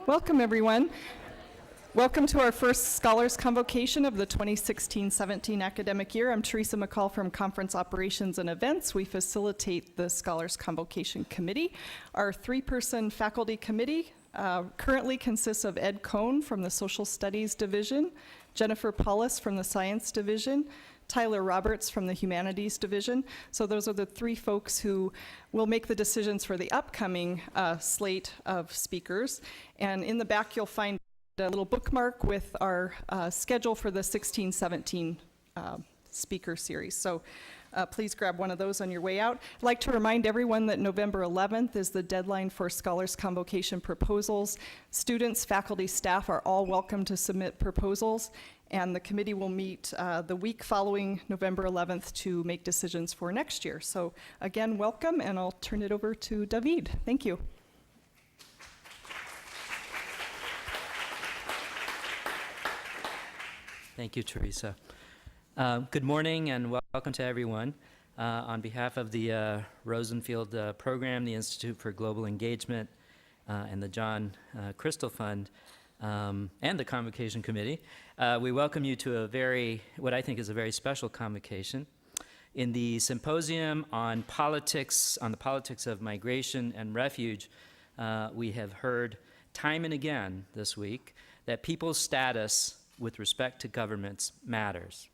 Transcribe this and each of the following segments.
Welcome, everyone. Welcome to our first Scholars Convocation of the 2016-17 academic year. I'm Teresa McCall from Conference Operations and Events. We facilitate the Scholars Convocation Committee. Our three-person faculty committee currently consists of Ed Cohn from the Social Studies Division, Jennifer Paulus from the Science Division, Tyler Roberts from the Humanities Division. So those are the three folks who will make the decisions for the upcoming slate of speakers. And in the back, you'll find a little bookmark with our schedule for the 16-17 speaker series. So please grab one of those on your way out. I'd like to remind everyone that November 11th is the deadline for Scholars Convocation proposals. Students, faculty, staff are all welcome to submit proposals, and the committee will meet the week following November 11th to make decisions for next year. So again, welcome, and I'll turn it over to David. Thank you. Thank you, Teresa. Good morning and welcome to everyone. On behalf of the Rosenfield program, the Institute for Global Engagement, and the John Crystal Fund, and the Convocation Committee, we welcome you to what I think is a very special convocation. In the symposium on the politics of migration and refuge, we have heard time and again this week that people's status with respect to governments matters.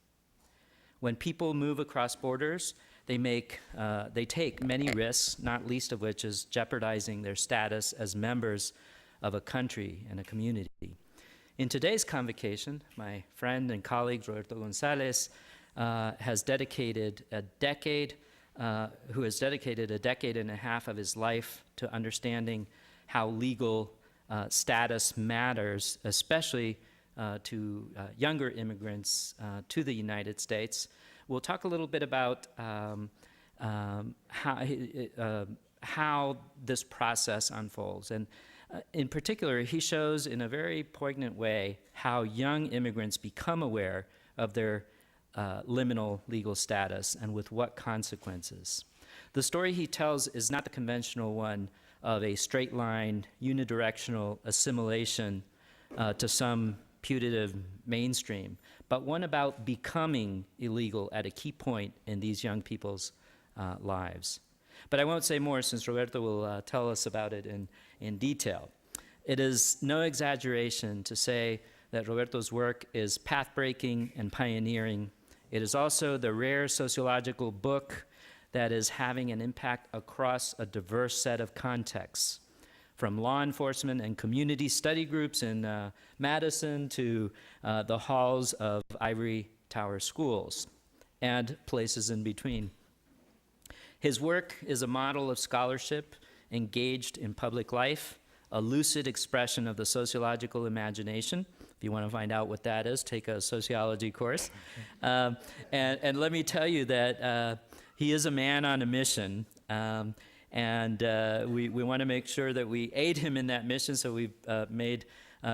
When people move across borders, they take many risks, not least of which is jeopardizing their status as members of a country and a community. In today's convocation, my friend and colleague Roberto Gonzales has dedicated a decade and a half of his life to understanding how legal status matters, especially to younger immigrants to the United States. We'll talk a little bit about how this process unfolds. And in particular, he shows in a very poignant way how young immigrants become aware of their liminal legal status and with what consequences. The story he tells is not the conventional one of a straight line, unidirectional assimilation to some putative mainstream, but one about becoming illegal at a key point in these young people's lives. But I won't say more since Roberto will tell us about it in detail. It is no exaggeration to say that Roberto's work is path-breaking and pioneering. It is also the rare sociological book that is having an impact across a diverse set of contexts, from law enforcement and community study groups in Madison to the halls of ivory tower schools and places in between. His work is a model of scholarship engaged in public life, a lucid expression of the sociological imagination. If you want to find out what that is, take a sociology course. And let me tell you that he is a man on a mission. And we want to make sure that we aid him in that mission, so we've made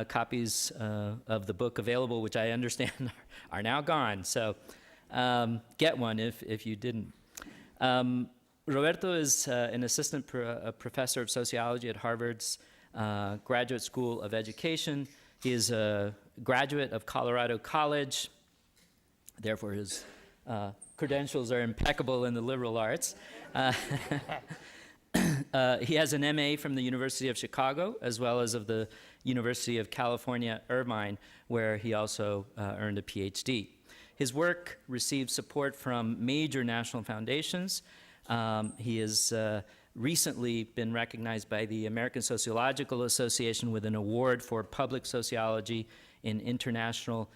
copies of the book available, which I understand are now gone. So get one if you didn't. Roberto is an assistant professor of sociology at Harvard's Graduate School of Education. He is a graduate of Colorado College. Therefore, his credentials are impeccable in the liberal arts. He has an MA from the University of Chicago, as well as of the University of California, Irvine, where he also earned a PhD. His work received support from major national foundations. He has recently been recognized by the American Sociological Association with an award for public sociology in international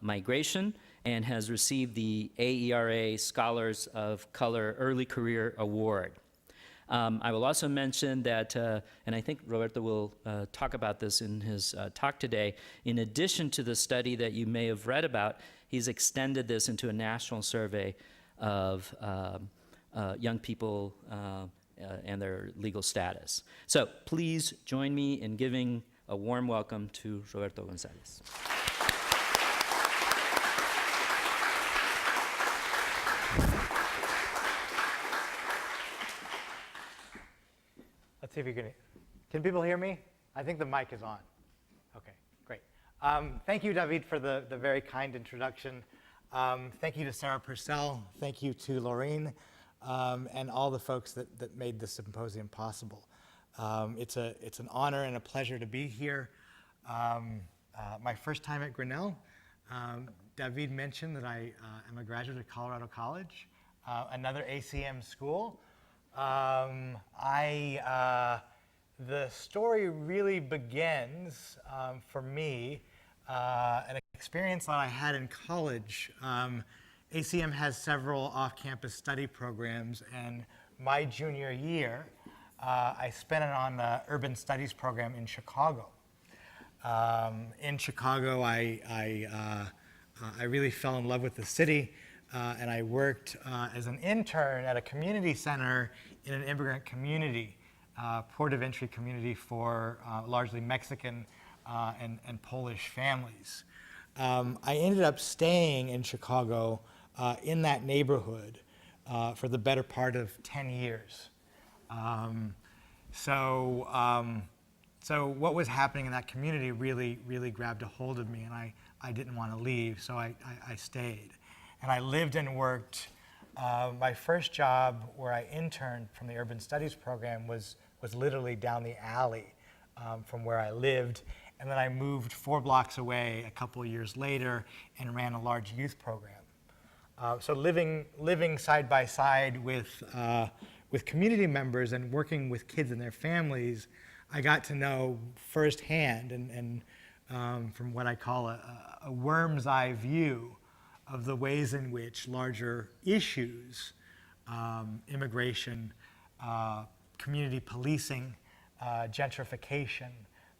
migration, and has received the AERA Scholars of Color Early Career Award. I will also mention that, and I think Roberto will talk about this in his talk today, in addition to the study that you may have read about, he's extended this into a national survey of young people and their legal status. So please join me in giving a warm welcome to Roberto Gonzales. Let's see if you can people hear me? I think the mic is on. Thank you, David, for the very kind introduction. Thank you to Sarah Purcell. Thank you to Laureen and all the folks that made this symposium possible. It's an honor and a pleasure to be here. My first time at Grinnell. David mentioned that I am a graduate of Colorado College, another ACM school. The story really begins for me, an experience that I had in college. ACM has several off-campus study programs, and my junior year, I spent it on the urban studies program in Chicago. In Chicago, I really fell in love with the city, and I worked as an intern at a community center in an immigrant community, port of entry community for largely Mexican and Polish families. I ended up staying in Chicago in that neighborhood for the better part of 10 years. So what was happening in that community really grabbed a hold of me, and I didn't want to leave, so I stayed. And I lived and worked. My first job where I interned from the urban studies program was literally down the alley from where I lived. And then I moved 4 blocks away a couple of years later and ran a large youth program. So living side by side with community members and working with kids and their families, I got to know firsthand and from what I call a worm's eye view of the ways in which larger issues, immigration, community policing, gentrification,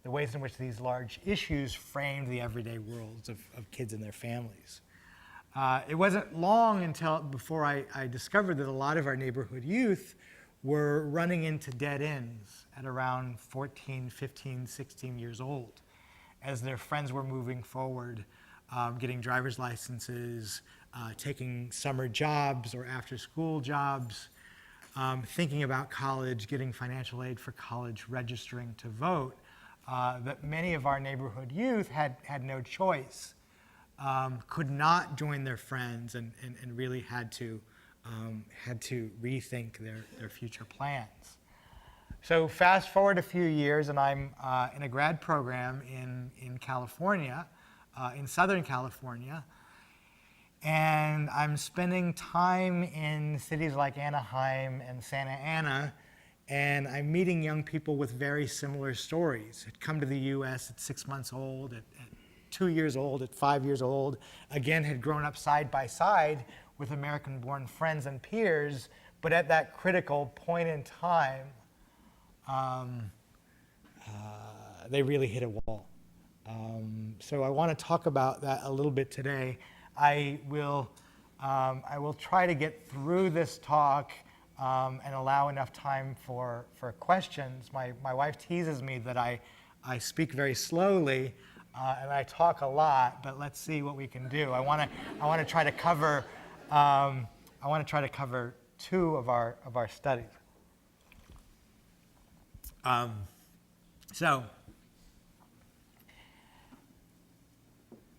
the ways in which these large issues framed the everyday worlds of kids and their families. It wasn't long before I discovered that a lot of our neighborhood youth were running into dead ends at around 14, 15, 16 years old as their friends were moving forward, getting driver's licenses, taking summer jobs or after-school jobs, thinking about college, getting financial aid for college, registering to vote, that many of our neighborhood youth had no choice, could not join their friends, and really had to rethink their future plans. So fast forward a few years, and I'm in a grad program in California, in Southern California, and I'm spending time in cities like Anaheim and Santa Ana, and I'm meeting young people with very similar stories. Had come to the US at 6 months old, at 2 years old, at 5 years old, again had grown up side by side with American-born friends and peers, but at that critical point in time, they really hit a wall. So I want to talk about that a little bit today. I will try to get through this talk and allow enough time for questions. My wife teases me that I speak very slowly and I talk a lot, but let's see what we can do. I want to try to cover 2 of our studies. So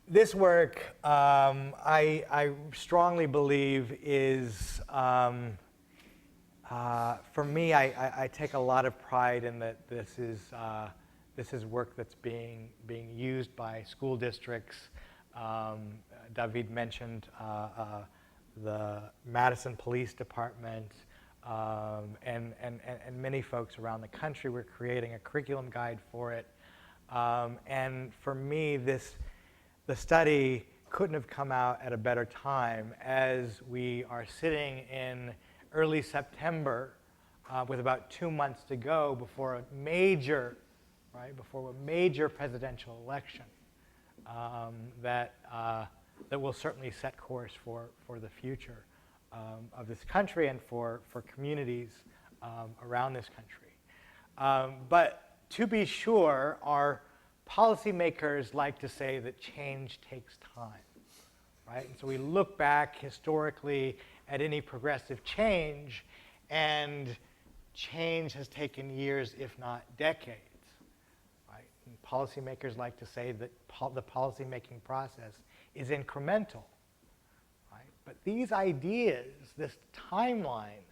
this work, I strongly believe is, for me, I take a lot of pride in that this is work that's being used by school districts. David mentioned the Madison Police Department, and many folks around the country were creating a curriculum guide for it. And for me, the study couldn't have come out at a better time, as we are sitting in early September with about 2 months to go before a major presidential election that will certainly set course for the future of this country and for communities around this country. But to be sure, our policymakers like to say that change takes time, right? And so we look back historically at any progressive change, and change has taken years, if not decades, right? And policymakers like to say that the policymaking process is incremental, right? But these ideas, this timeline,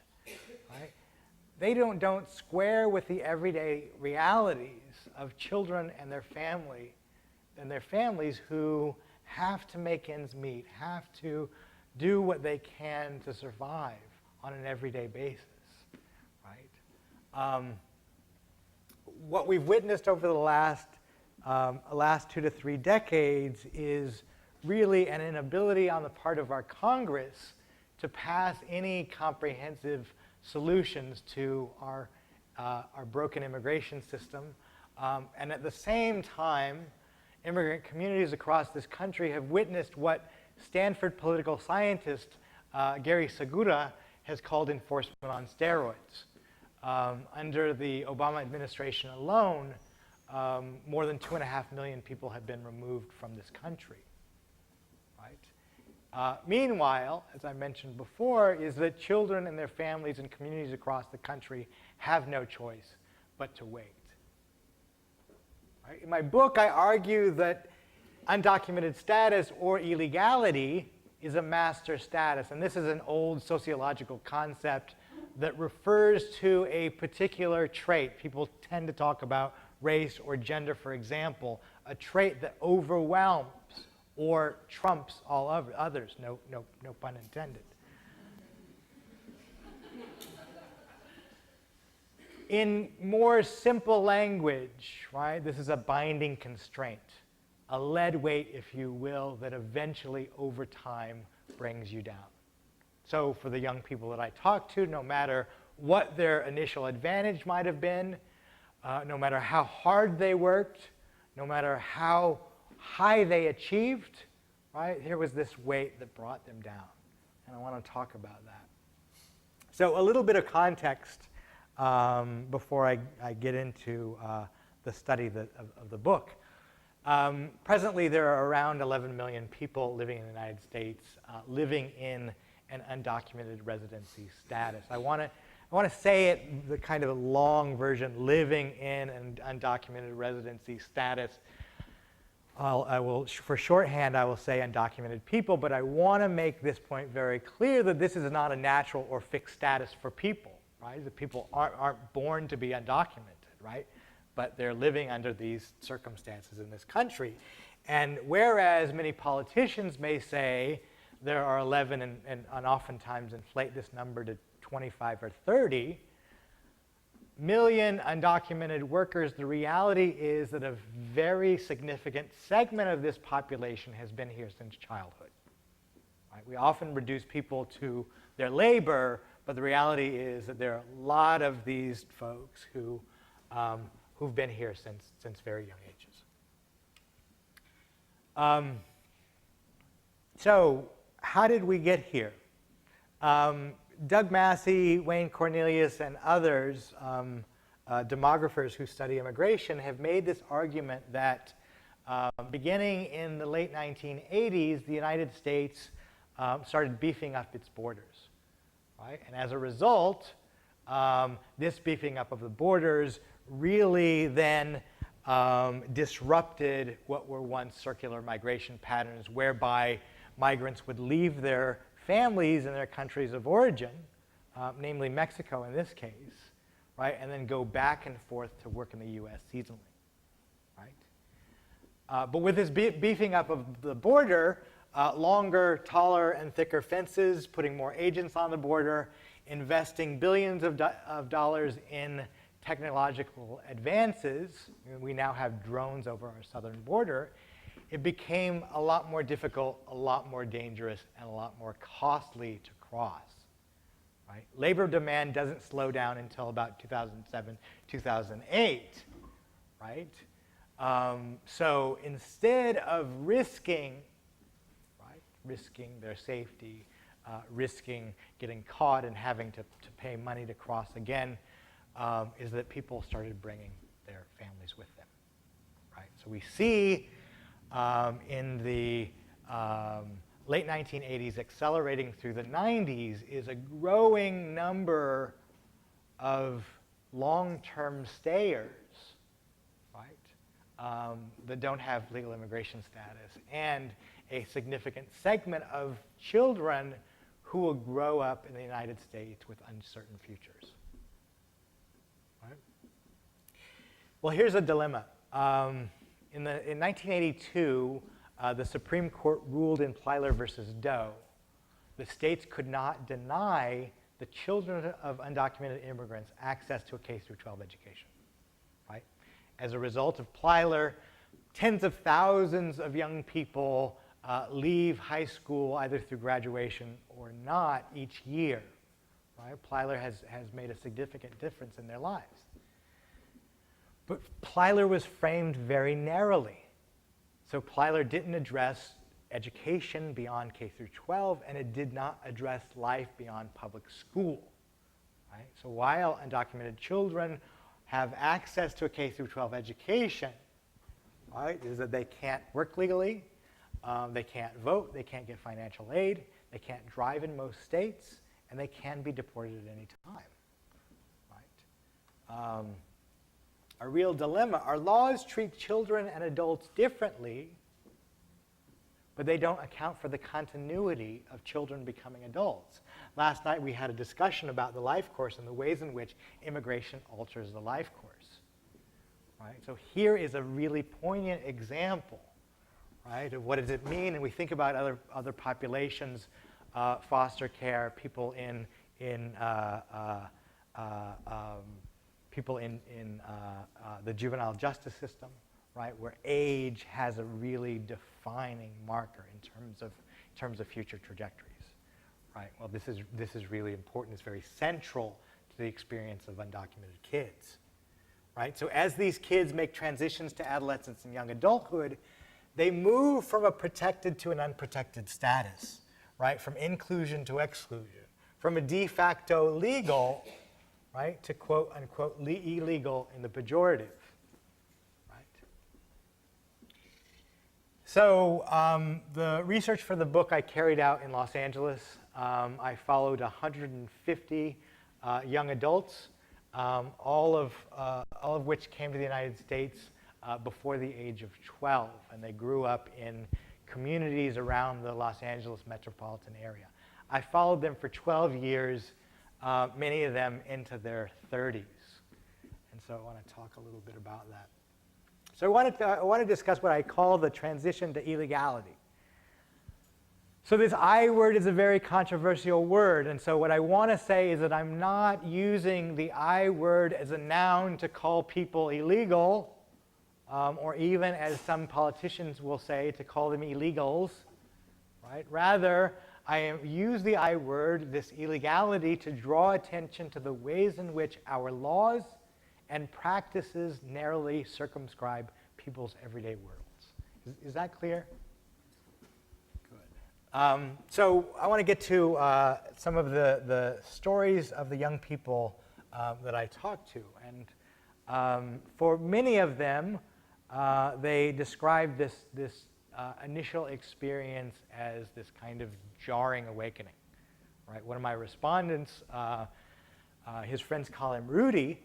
right, they don't square with the everyday realities of children and their families who have to make ends meet, have to do what they can to survive on an everyday basis, right? What we've witnessed over the last 2 to 3 decades is really an inability on the part of our Congress to pass any comprehensive solutions to our broken immigration system. And at the same time, immigrant communities across this country have witnessed what Stanford political scientist Gary Segura has called enforcement on steroids. Under the Obama administration alone, more than 2.5 million people have been removed from this country, right? Meanwhile, as I mentioned before, is that children and their families and communities across the country have no choice but to wait. Right? In my book, I argue that undocumented status or illegality is a master status, and this is an old sociological concept that refers to a particular trait. People tend to talk about race or gender, for example, a trait that overwhelms or trumps all others. No pun intended. In more simple language, right, this is a binding constraint, a lead weight, if you will, that eventually over time brings you down. So for the young people that I talk to, no matter what their initial advantage might have been, no matter how hard they worked, no matter how high they achieved, right, here was this weight that brought them down. And I want to talk about that. So a little bit of context before I get into the study of the book. Presently, there are around 11 million people living in the United States, living in an undocumented residency status. I want to say it the kind of long version, living in an undocumented residency status. For shorthand, I will say undocumented people, but I want to make this point very clear that this is not a natural or fixed status for people, right? The people aren't born to be undocumented, right? But they're living under these circumstances in this country. And whereas many politicians may say there are 11 and oftentimes inflate this number to 25 or 30 million undocumented workers, the reality is that a very significant segment of this population has been here since childhood. Right? We often reduce people to their labor, but the reality is that there are a lot of these folks who've been here since very young ages. So how did we get here? Doug Massey, Wayne Cornelius, and others, demographers who study immigration, have made this argument that beginning in the late 1980s, the United States started beefing up its borders, right? And as a result, this beefing up of the borders really then disrupted what were once circular migration patterns, whereby migrants would leave their families in their countries of origin, namely Mexico in this case, right, and then go back and forth to work in the U.S. seasonally, right? But with this beefing up of the border, longer, taller, and thicker fences, putting more agents on the border, investing billions of dollars in technological advances, we now have drones over our southern border, it became a lot more difficult, a lot more dangerous, and a lot more costly to cross. Right? Labor demand doesn't slow down until about 2007, 2008. Right? So instead of risking their safety, risking getting caught and having to pay money to cross again, is that people started bringing their families with them. Right? So we see in the late 1980s, accelerating through the 90s, is a growing number of long-term stayers, right, that don't have legal immigration status, and a significant segment of children who will grow up in the United States with uncertain futures. Right? Well, here's a dilemma. In 1982, the Supreme Court ruled in Plyler versus Doe, the states could not deny the children of undocumented immigrants access to a K-12 education. Right? As a result of Plyler, tens of thousands of young people leave high school either through graduation or not each year. Right? Plyler has made a significant difference in their lives. But Plyler was framed very narrowly. So Plyler didn't address education beyond K through 12, and it did not address life beyond public school. Right? So while undocumented children have access to a K through 12 education, right, is that they can't work legally, they can't vote, they can't get financial aid, they can't drive in most states, and they can be deported at any time. Right? A real dilemma. Our laws treat children and adults differently, but they don't account for the continuity of children becoming adults. Last night we had a discussion about the life course and the ways in which immigration alters the life course. Right? So here is a really poignant example, right, of what does it mean, and we think about other populations, foster care, people in the juvenile justice system, right, where age has a really defining marker in terms of future trajectories, right? Well, this is really important. It's very central to the experience of undocumented kids, right? So as these kids make transitions to adolescence and young adulthood, they move from a protected to an unprotected status, right? From inclusion to exclusion, from a de facto legal, right, to quote unquote illegal in the pejorative, right? So the research for the book I carried out in Los Angeles. I followed 150 young adults, all of which came to the United States before the age of 12, and they grew up in communities around the Los Angeles metropolitan area. I followed them for 12 years, many of them into their 30s. And so I want to talk a little bit about that. So I want to discuss what I call the transition to illegality. So this I word is a very controversial word, and so what I want to say is that I'm not using the I word as a noun to call people illegal, or even, as some politicians will say, to call them illegals, right? Rather, I use the I word, this illegality, to draw attention to the ways in which our laws and practices narrowly circumscribe people's everyday worlds. Is that clear? Good. So I want to get to some of the stories of the young people that I talked to. And for many of them, they described this initial experience as this kind of jarring awakening. Right? One of my respondents, his friends call him Rudy,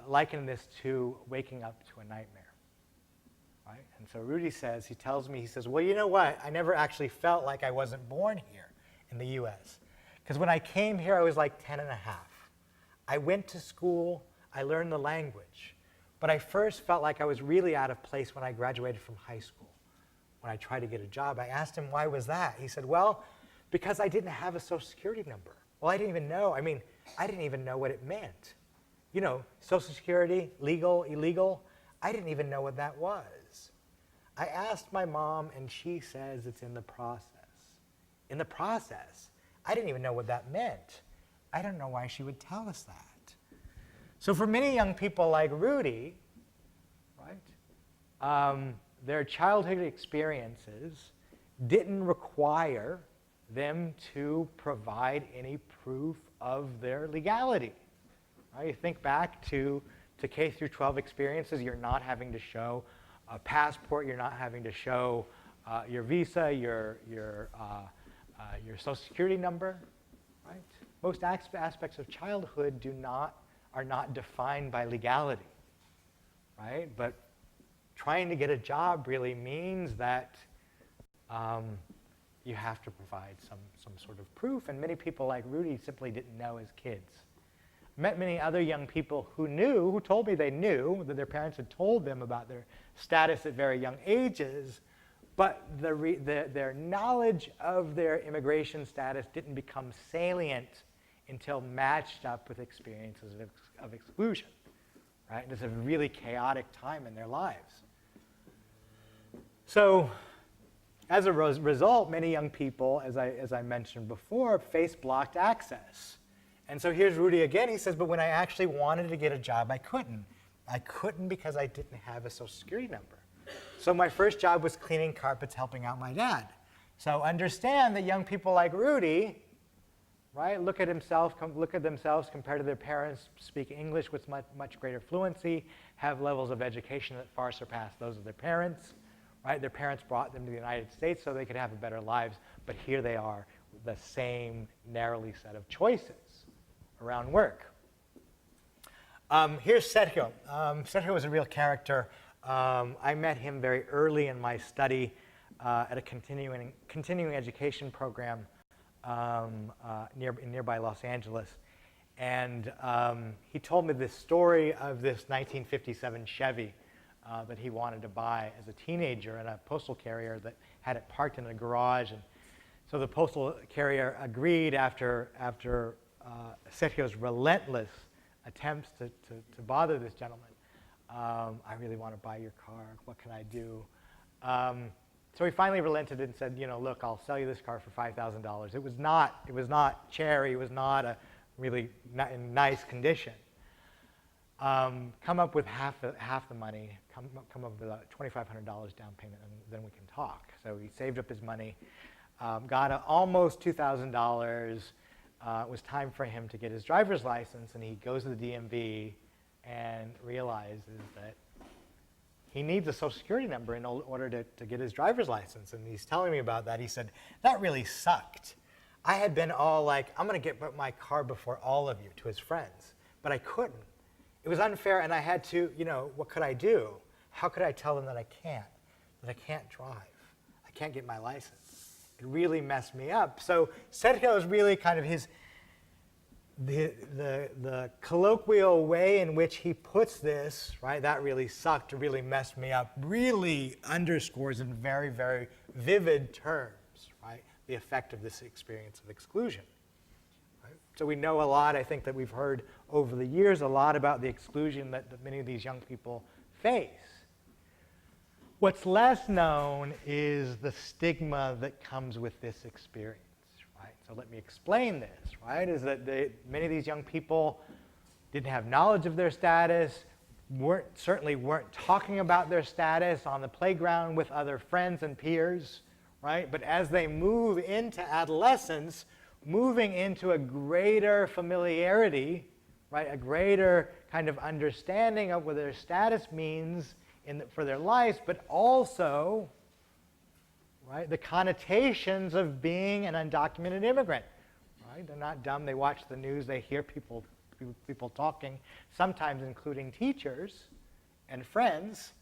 likened this to waking up to a nightmare. Right? And so Rudy says, he tells me, he says, well, you know what? I never actually felt like I wasn't born here in the US. Because when I came here, I was like 10 and a half. I went to school, I learned the language. But I first felt like I was really out of place when I graduated from high school. When I tried to get a job, I asked him, why was that? He said, well, because I didn't have a Social Security number. Well, I didn't even know. I mean, I didn't even know what it meant. You know, Social Security, legal, illegal, I didn't even know what that was. I asked my mom, and she says it's in the process. In the process? I didn't even know what that meant. I don't know why she would tell us that. So for many young people like Rudy, right, their childhood experiences didn't require them to provide any proof of their legality. Right? You think back to K through 12 experiences, you're not having to show a passport, you're not having to show your visa, your Social Security number. Right? Most aspects of childhood are not defined by legality. right? But trying to get a job really means that you have to provide some sort of proof. And many people like Rudy simply didn't know as kids. Met many other young people who told me they knew, that their parents had told them about their status at very young ages, but their knowledge of their immigration status didn't become salient until matched up with experiences of exclusion, right? And it's a really chaotic time in their lives. So as a result, many young people, as I mentioned before, face blocked access. And so here's Rudy again. He says, but when I actually wanted to get a job, I couldn't. I couldn't because I didn't have a Social Security number. So my first job was cleaning carpets, helping out my dad. So understand that young people like Rudy, right, look at themselves compared to their parents, speak English with much greater fluency, have levels of education that far surpass those of their parents. Right? Their parents brought them to the United States so they could have better lives, but here they are, the same narrowly set of choices around work. Here's Sergio. Sergio was a real character. I met him very early in my study at a continuing education program in nearby Los Angeles. And he told me this story of this 1957 Chevy that he wanted to buy as a teenager in a postal carrier that had it parked in a garage. And so the postal carrier agreed after Sergio's relentless attempts to bother this gentleman. I really want to buy your car. What can I do? So he finally relented and said, look, I'll sell you this car for $5,000. It was not cherry. It was not a really nice condition. Come up with half the money, come up with $2,500 down payment, and then we can talk. So he saved up his money, got almost $2,000. It was time for him to get his driver's license, and he goes to the DMV and realizes that he needs a Social Security number in order to get his driver's license. And he's telling me about that. He said, that really sucked. I had been all like, I'm going to get my car before all of you, to his friends, but I couldn't. It was unfair, and I had to, what could I do? How could I tell them that I can't drive? I can't get my license. It really messed me up. So Sergio is really kind of the colloquial way in which he puts this, right, that really sucked, really messed me up, really underscores in very, very vivid terms, right, the effect of this experience of exclusion. So we know a lot, I think, that we've heard over the years, a lot about the exclusion that many of these young people face. What's less known is the stigma that comes with this experience, right? So let me explain this, right? Is that many of these young people didn't have knowledge of their status, certainly weren't talking about their status on the playground with other friends and peers, right? But as they move into adolescence, moving into a greater familiarity, right, a greater kind of understanding of what their status means for their lives, but also, right, the connotations of being an undocumented immigrant. Right? They're not dumb. They watch the news. They hear people talking, sometimes including teachers and friends.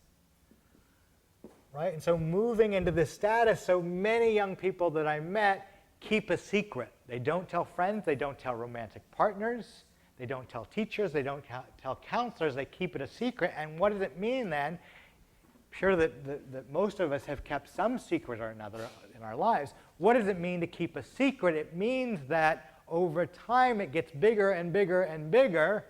Right? And so moving into this status, so many young people that I met keep a secret. They don't tell friends, they don't tell romantic partners, they don't tell teachers, they don't tell counselors, they keep it a secret. And what does it mean then? I'm sure that most of us have kept some secret or another in our lives. What does it mean to keep a secret? It means that over time it gets bigger and bigger and bigger,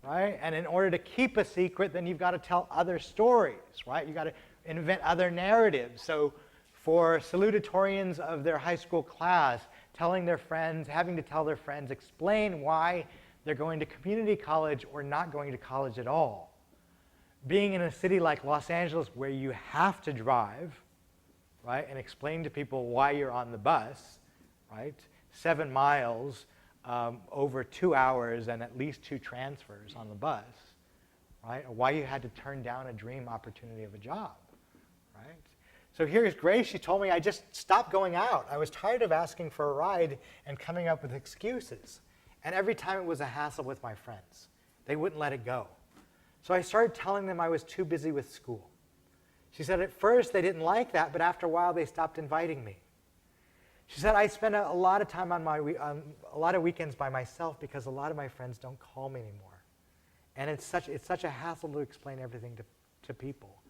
right? And in order to keep a secret, then you've got to tell other stories, right? You've got to invent other narratives. So for salutatorians of their high school class, telling their friends, having to tell their friends, explain why they're going to community college or not going to college at all. Being in a city like Los Angeles where you have to drive, right, and explain to people why you're on the bus, right, 7 miles, over 2 hours and at least 2 transfers on the bus, right, or why you had to turn down a dream opportunity of a job, right? So here's Grace. She told me, I just stopped going out. I was tired of asking for a ride and coming up with excuses. And every time it was a hassle with my friends. They wouldn't let it go. So I started telling them I was too busy with school. She said at first they didn't like that, but after a while they stopped inviting me. She said I spend a lot of time on a lot of weekends by myself because a lot of my friends don't call me anymore. And it's such a hassle to explain everything to people.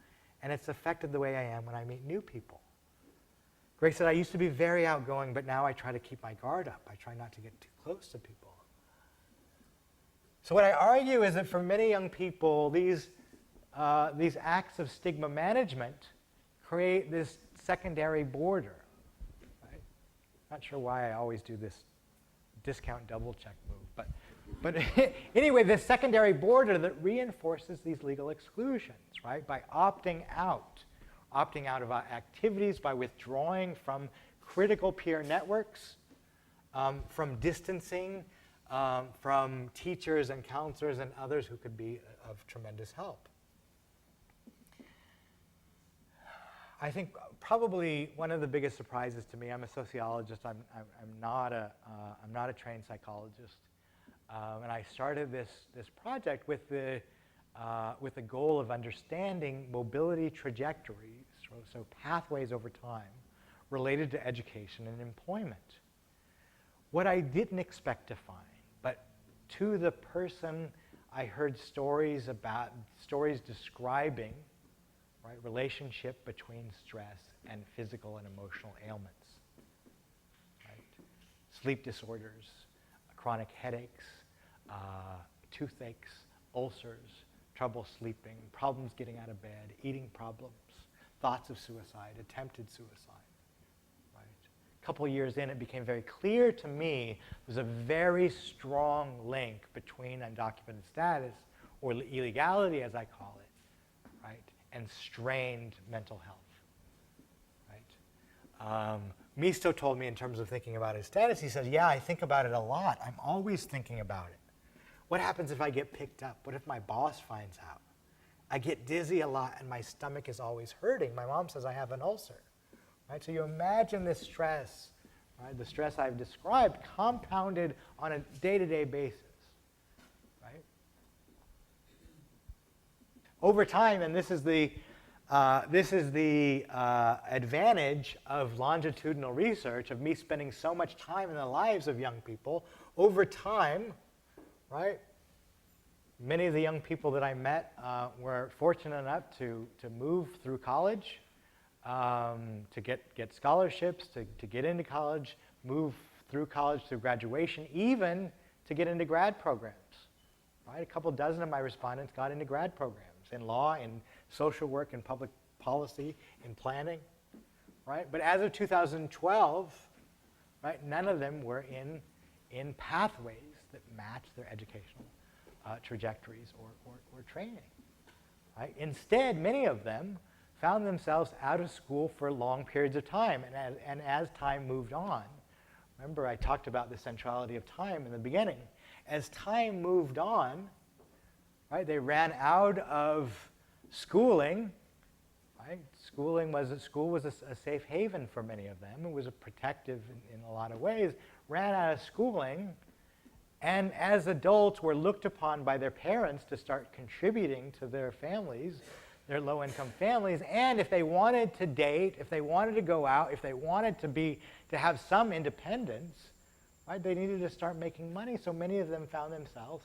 And it's affected the way I am when I meet new people. Grace said, I used to be very outgoing, but now I try to keep my guard up. I try not to get too close to people. So what I argue is that for many young people, these acts of stigma management create this secondary border. Right? Not sure why I always do this discount double check move, but anyway, this secondary border that reinforces these legal exclusions, right? By opting out of activities, by withdrawing from critical peer networks, from distancing, from teachers and counselors and others who could be of tremendous help. I think probably one of the biggest surprises to me, I'm a sociologist, I'm not a trained psychologist, and I started this project with the goal of understanding mobility trajectories, so pathways over time, related to education and employment. What I didn't expect to find, but to the person I heard stories describing, right, relationship between stress and physical and emotional ailments, right? Sleep disorders, chronic headaches, toothaches, ulcers, trouble sleeping, problems getting out of bed, eating problems, thoughts of suicide, attempted suicide, right? A couple of years in, it became very clear to me there's a very strong link between undocumented status, or illegality as I call it, right, and strained mental health, right? Misto told me in terms of thinking about his status, he says, yeah, I think about it a lot. I'm always thinking about it. What happens if I get picked up? What if my boss finds out? I get dizzy a lot and my stomach is always hurting. My mom says I have an ulcer, right? So you imagine this stress, right? The stress I've described compounded on a day-to-day basis, right? Over time, and this is the advantage of longitudinal research, of me spending so much time in the lives of young people, over time, right? Many of the young people that I met were fortunate enough to move through college, to get scholarships, to get into college, move through college through graduation, even to get into grad programs. Right? A couple dozen of my respondents got into grad programs in law, in social work, in public policy, in planning. Right? But as of 2012, right, none of them were in pathways that match their educational trajectories or training. Right? Instead, many of them found themselves out of school for long periods of time. And as time moved on, remember I talked about the centrality of time in the beginning. As time moved on, right, they ran out of schooling. Right? School was a safe haven for many of them. It was a protective in a lot of ways. Ran out of schooling, and as adults were looked upon by their parents to start contributing to their families, their low-income families, and if they wanted to date, if they wanted to go out, if they wanted to have some independence, right, they needed to start making money. So many of them found themselves,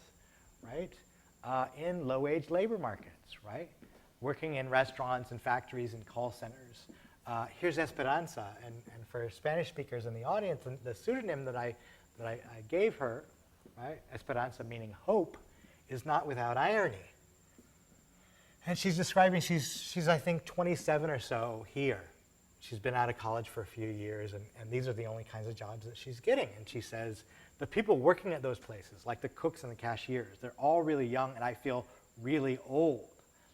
right, in low-wage labor markets, right, working in restaurants and factories and call centers. Here's Esperanza, and for Spanish speakers in the audience, the pseudonym that I gave her, right, Esperanza meaning hope, is not without irony. And she's describing, she's I think 27 or so here. She's been out of college for a few years, and these are the only kinds of jobs that she's getting. And she says, the people working at those places, like the cooks and the cashiers, they're all really young, and I feel really old.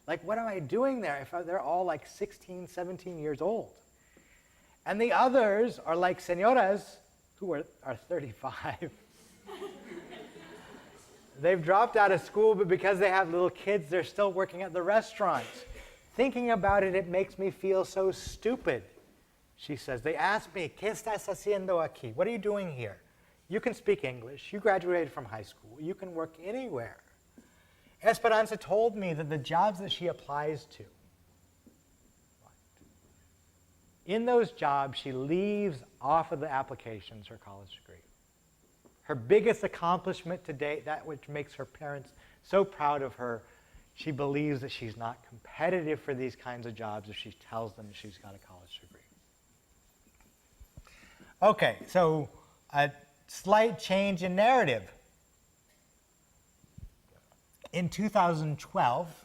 Like, what am I doing there if they're all like 16, 17 years old? And the others are like senoras who are 35. They've dropped out of school, but because they have little kids, they're still working at the restaurants. Thinking about it, it makes me feel so stupid, she says. They ask me, ¿Qué estás haciendo aquí? What are you doing here? You can speak English. You graduated from high school. You can work anywhere. Esperanza told me that the jobs that she applies to, in those jobs, she leaves off of the applications her college degree. Her biggest accomplishment to date, that which makes her parents so proud of her, she believes that she's not competitive for these kinds of jobs if she tells them she's got a college degree. Okay, so a slight change in narrative. In 2012,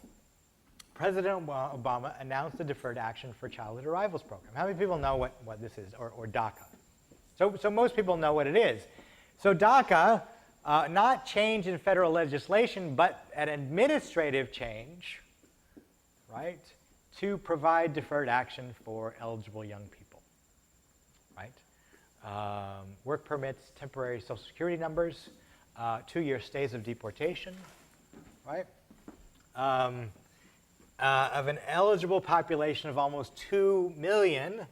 President Obama announced the Deferred Action for Childhood Arrivals program. How many people know what this is, or DACA? So most people know what it is. So DACA, not change in federal legislation, but an administrative change, right, to provide deferred action for eligible young people, right? Work permits, temporary Social Security numbers, 2-year stays of deportation, right? Of an eligible population of almost 2 million